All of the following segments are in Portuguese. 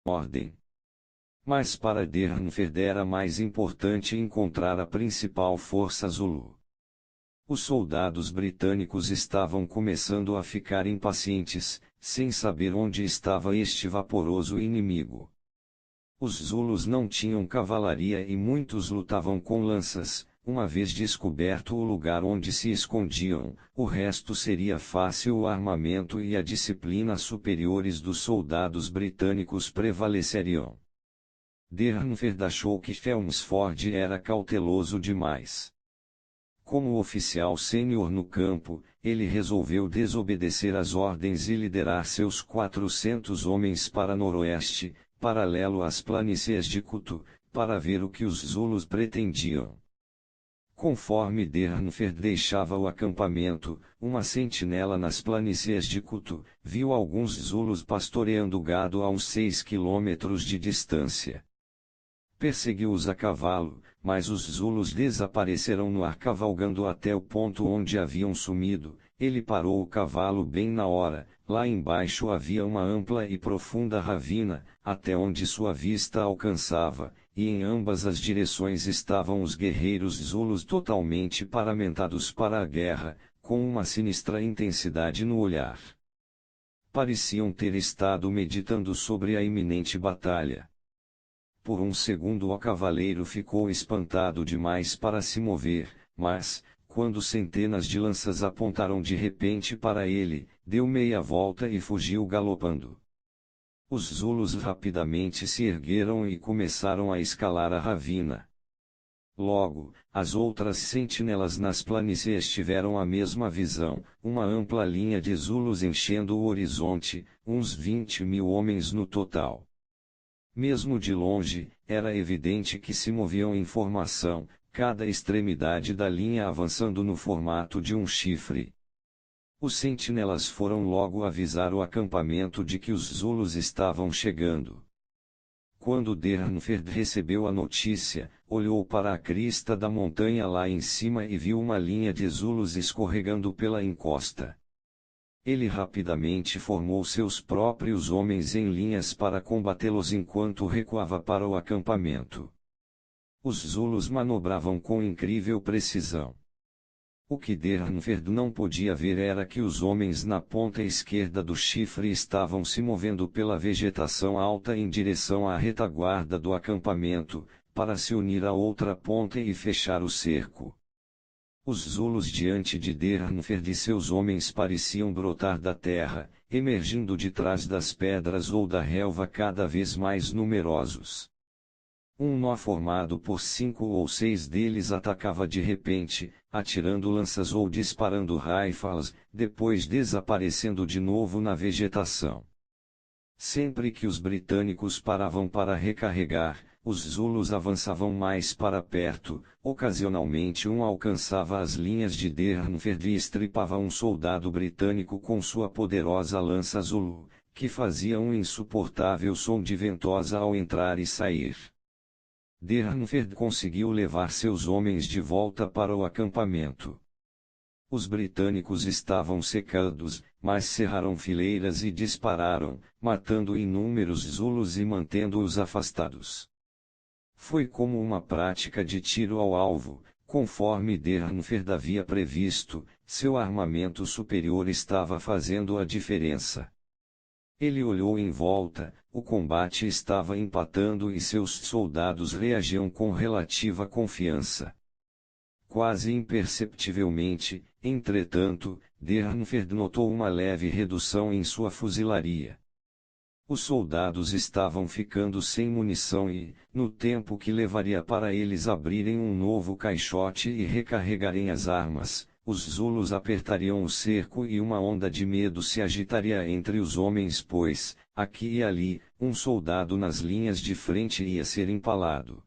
ordem. Mas para Dernfeld era mais importante encontrar a principal força Zulu. Os soldados britânicos estavam começando a ficar impacientes, sem saber onde estava este vaporoso inimigo. Os Zulus não tinham cavalaria e muitos lutavam com lanças. Uma vez descoberto o lugar onde se escondiam, o resto seria fácil. O armamento e a disciplina superiores dos soldados britânicos prevaleceriam. Dernfeld achou que Chelmsford era cauteloso demais. Como oficial sênior no campo, ele resolveu desobedecer às ordens e liderar seus 400 homens para noroeste, paralelo às planícies de Kutu, para ver o que os Zulus pretendiam. Conforme Dernfeld deixava o acampamento, uma sentinela nas planícies de Kutu viu alguns Zulus pastoreando gado a uns 6 quilômetros de distância. Perseguiu-os a cavalo, mas os Zulus desapareceram no ar cavalgando até o ponto onde haviam sumido. Ele parou o cavalo bem na hora. Lá embaixo havia uma ampla e profunda ravina, até onde sua vista alcançava, e em ambas as direções estavam os guerreiros Zulus totalmente paramentados para a guerra, com uma sinistra intensidade no olhar. Pareciam ter estado meditando sobre a iminente batalha. Por um segundo o cavaleiro ficou espantado demais para se mover, mas, quando centenas de lanças apontaram de repente para ele, deu meia volta e fugiu galopando. Os Zulus rapidamente se ergueram e começaram a escalar a ravina. Logo, as outras sentinelas nas planícies tiveram a mesma visão, uma ampla linha de Zulus enchendo o horizonte, uns 20.000 homens no total. Mesmo de longe, era evidente que se moviam em formação, cada extremidade da linha avançando no formato de um chifre. Os sentinelas foram logo avisar o acampamento de que os Zulus estavam chegando. Quando Dernfeld recebeu a notícia, olhou para a crista da montanha lá em cima e viu uma linha de Zulus escorregando pela encosta. Ele rapidamente formou seus próprios homens em linhas para combatê-los enquanto recuava para o acampamento. Os Zulus manobravam com incrível precisão. O que Dernfeld não podia ver era que os homens na ponta esquerda do chifre estavam se movendo pela vegetação alta em direção à retaguarda do acampamento, para se unir à outra ponta e fechar o cerco. Os Zulus diante de Dernfeld e seus homens pareciam brotar da terra, emergindo de trás das pedras ou da relva cada vez mais numerosos. Um nó formado por 5 ou 6 deles atacava de repente, atirando lanças ou disparando rifles, depois desaparecendo de novo na vegetação. Sempre que os britânicos paravam para recarregar, os Zulus avançavam mais para perto. Ocasionalmente um alcançava as linhas de Dernfeld e estripava um soldado britânico com sua poderosa lança Zulu, que fazia um insuportável som de ventosa ao entrar e sair. Dernfeld conseguiu levar seus homens de volta para o acampamento. Os britânicos estavam secados, mas cerraram fileiras e dispararam, matando inúmeros Zulus e mantendo-os afastados. Foi como uma prática de tiro ao alvo, conforme Dernfeld havia previsto. Seu armamento superior estava fazendo a diferença. Ele olhou em volta, o combate estava empatando e seus soldados reagiam com relativa confiança. Quase imperceptivelmente, entretanto, Dernfeld notou uma leve redução em sua fuzilaria. Os soldados estavam ficando sem munição e, no tempo que levaria para eles abrirem um novo caixote e recarregarem as armas, os Zulus apertariam o cerco e uma onda de medo se agitaria entre os homens pois, aqui e ali, um soldado nas linhas de frente ia ser empalado.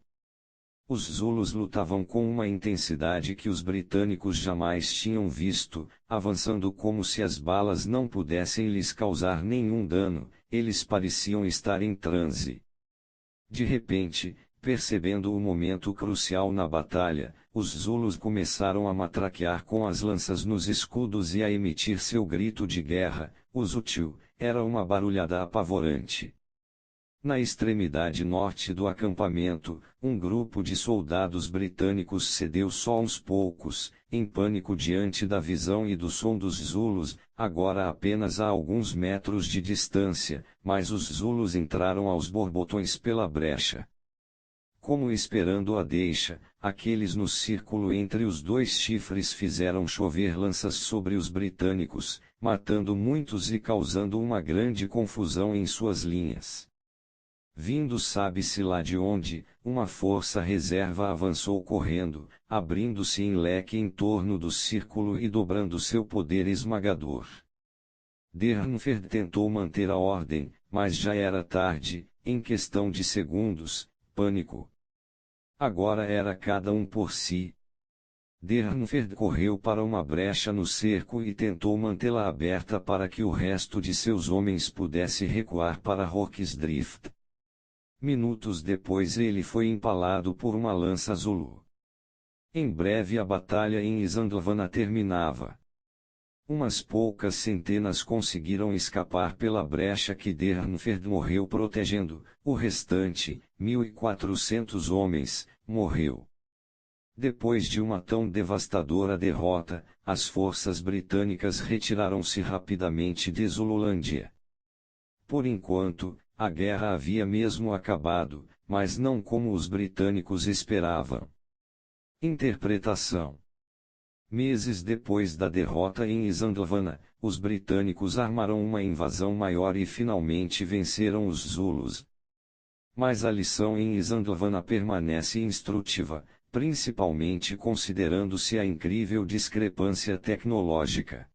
Os Zulus lutavam com uma intensidade que os britânicos jamais tinham visto, avançando como se as balas não pudessem lhes causar nenhum dano. Eles pareciam estar em transe. De repente, percebendo o momento crucial na batalha, os Zulus começaram a matraquear com as lanças nos escudos e a emitir seu grito de guerra, o Zutiu. Era uma barulhada apavorante. Na extremidade norte do acampamento, um grupo de soldados britânicos cedeu só uns poucos, em pânico diante da visão e do som dos Zulus, agora apenas a alguns metros de distância, mas os Zulus entraram aos borbotões pela brecha. Como esperando a deixa, aqueles no círculo entre os dois chifres fizeram chover lanças sobre os britânicos, matando muitos e causando uma grande confusão em suas linhas. Vindo sabe-se lá de onde, uma força reserva avançou correndo, abrindo-se em leque em torno do círculo e dobrando seu poder esmagador. Durnford tentou manter a ordem, mas já era tarde, em questão de segundos, pânico. Agora era cada um por si. Durnford correu para uma brecha no cerco e tentou mantê-la aberta para que o resto de seus homens pudesse recuar para Hawksdrift. Minutos depois ele foi empalado por uma lança Zulu. Em breve a batalha em Isandlwana terminava. Umas poucas centenas conseguiram escapar pela brecha que Durnford morreu protegendo, o restante, 1.400 homens, morreu. Depois de uma tão devastadora derrota, as forças britânicas retiraram-se rapidamente de Zululândia. Por enquanto, a guerra havia mesmo acabado, mas não como os britânicos esperavam. Interpretação: meses depois da derrota em Isandlwana, os britânicos armaram uma invasão maior e finalmente venceram os Zulus. Mas a lição em Isandlwana permanece instrutiva, principalmente considerando-se a incrível discrepância tecnológica.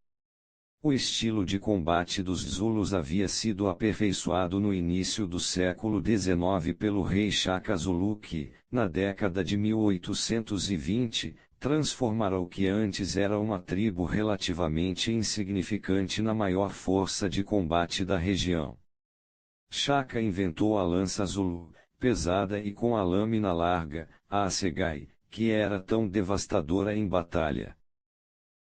O estilo de combate dos Zulus havia sido aperfeiçoado no início do século XIX pelo rei Shaka Zulu que, na década de 1820, transformara o que antes era uma tribo relativamente insignificante na maior força de combate da região. Shaka inventou a lança Zulu, pesada e com a lâmina larga, a assegai, que era tão devastadora em batalha.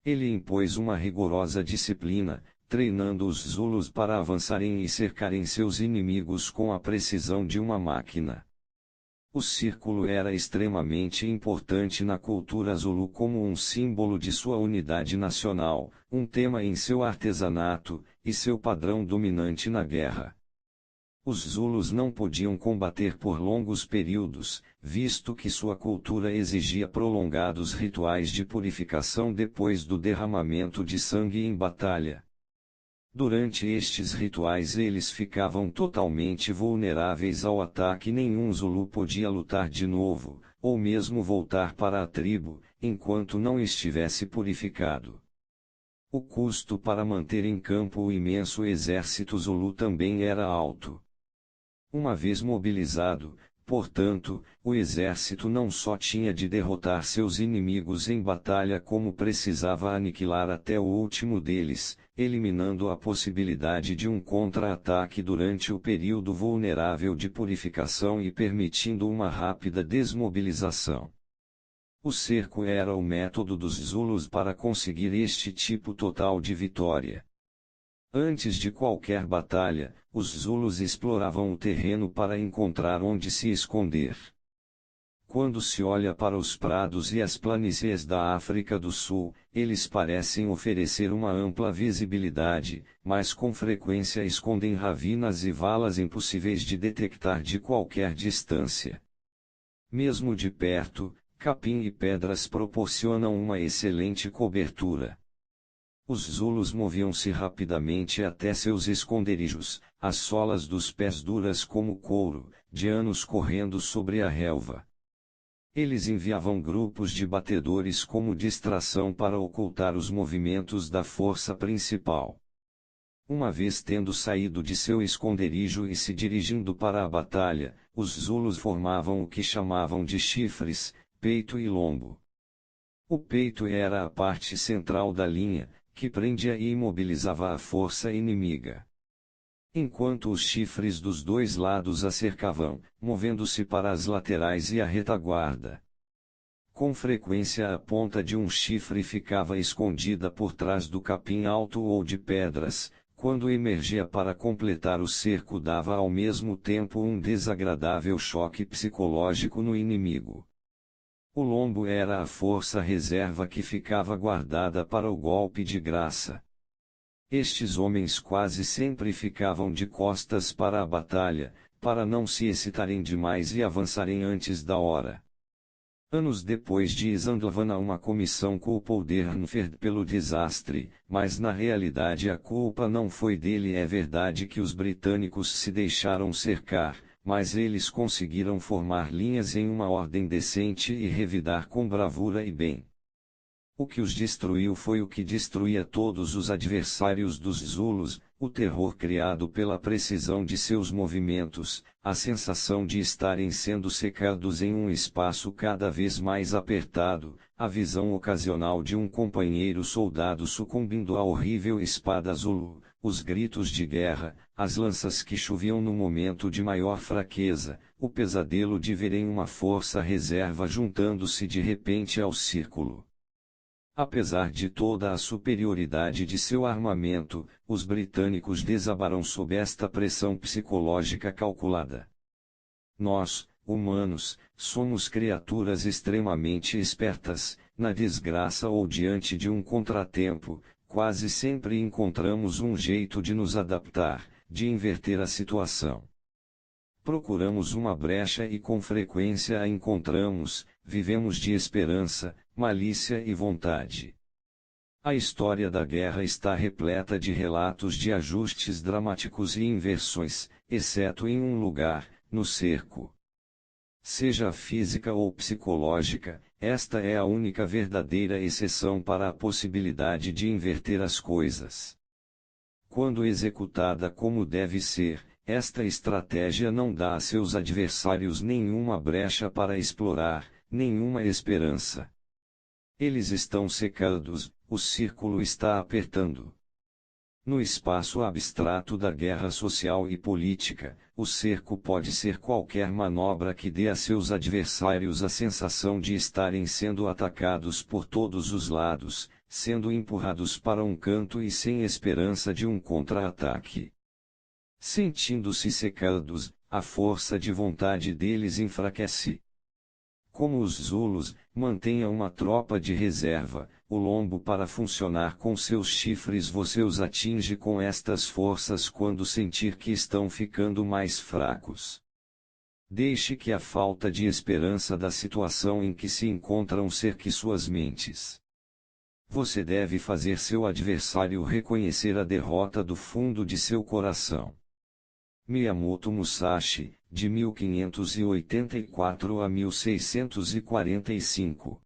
Ele impôs uma rigorosa disciplina, treinando os Zulus para avançarem e cercarem seus inimigos com a precisão de uma máquina. O círculo era extremamente importante na cultura Zulu como um símbolo de sua unidade nacional, um tema em seu artesanato, e seu padrão dominante na guerra. Os Zulus não podiam combater por longos períodos, visto que sua cultura exigia prolongados rituais de purificação depois do derramamento de sangue em batalha. Durante estes rituais eles ficavam totalmente vulneráveis ao ataque e nenhum Zulu podia lutar de novo, ou mesmo voltar para a tribo, enquanto não estivesse purificado. O custo para manter em campo o imenso exército Zulu também era alto. Uma vez mobilizado, portanto, o exército não só tinha de derrotar seus inimigos em batalha como precisava aniquilar até o último deles, eliminando a possibilidade de um contra-ataque durante o período vulnerável de purificação e permitindo uma rápida desmobilização. O cerco era o método dos Zulus para conseguir este tipo total de vitória. Antes de qualquer batalha, os Zulus exploravam o terreno para encontrar onde se esconder. Quando se olha para os prados e as planícies da África do Sul, eles parecem oferecer uma ampla visibilidade, mas com frequência escondem ravinas e valas impossíveis de detectar de qualquer distância. Mesmo de perto, capim e pedras proporcionam uma excelente cobertura. Os Zulus moviam-se rapidamente até seus esconderijos, as solas dos pés duras como couro, de anos correndo sobre a relva. Eles enviavam grupos de batedores como distração para ocultar os movimentos da força principal. Uma vez tendo saído de seu esconderijo e se dirigindo para a batalha, os Zulus formavam o que chamavam de chifres, peito e lombo. O peito era a parte central da linha, que prendia e imobilizava a força inimiga. Enquanto os chifres dos dois lados a cercavam, movendo-se para as laterais e a retaguarda. Com frequência a ponta de um chifre ficava escondida por trás do capim alto ou de pedras, quando emergia para completar o cerco, dava ao mesmo tempo um desagradável choque psicológico no inimigo. O lombo era a força reserva que ficava guardada para o golpe de graça. Estes homens quase sempre ficavam de costas para a batalha, para não se excitarem demais e avançarem antes da hora. Anos depois de Isandlwana, uma comissão culpou Dernfeld pelo desastre, mas na realidade a culpa não foi dele. É verdade que os britânicos se deixaram cercar, mas eles conseguiram formar linhas em uma ordem decente e revidar com bravura e bem. O que os destruiu foi o que destruía todos os adversários dos Zulus: o terror criado pela precisão de seus movimentos, a sensação de estarem sendo cercados em um espaço cada vez mais apertado, a visão ocasional de um companheiro soldado sucumbindo à horrível espada Zulu, os gritos de guerra, as lanças que choviam no momento de maior fraqueza, o pesadelo de verem uma força reserva juntando-se de repente ao círculo. Apesar de toda a superioridade de seu armamento, os britânicos desabaram sob esta pressão psicológica calculada. Nós, humanos, somos criaturas extremamente espertas. Na desgraça ou diante de um contratempo, quase sempre encontramos um jeito de nos adaptar, de inverter a situação. Procuramos uma brecha e com frequência a encontramos. Vivemos de esperança, malícia e vontade. A história da guerra está repleta de relatos de ajustes dramáticos e inversões, exceto em um lugar, no cerco. Seja física ou psicológica, esta é a única verdadeira exceção para a possibilidade de inverter as coisas. Quando executada como deve ser, esta estratégia não dá a seus adversários nenhuma brecha para explorar, nenhuma esperança. Eles estão cercados, o círculo está apertando. No espaço abstrato da guerra social e política, o cerco pode ser qualquer manobra que dê a seus adversários a sensação de estarem sendo atacados por todos os lados, sendo empurrados para um canto e sem esperança de um contra-ataque. Sentindo-se cercados, a força de vontade deles enfraquece. Como os Zulus, mantenha uma tropa de reserva, o lombo para funcionar com seus chifres. Você os atinge com estas forças quando sentir que estão ficando mais fracos. Deixe que a falta de esperança da situação em que se encontram cerque suas mentes. Você deve fazer seu adversário reconhecer a derrota do fundo de seu coração. Miyamoto Musashi, de 1584 a 1645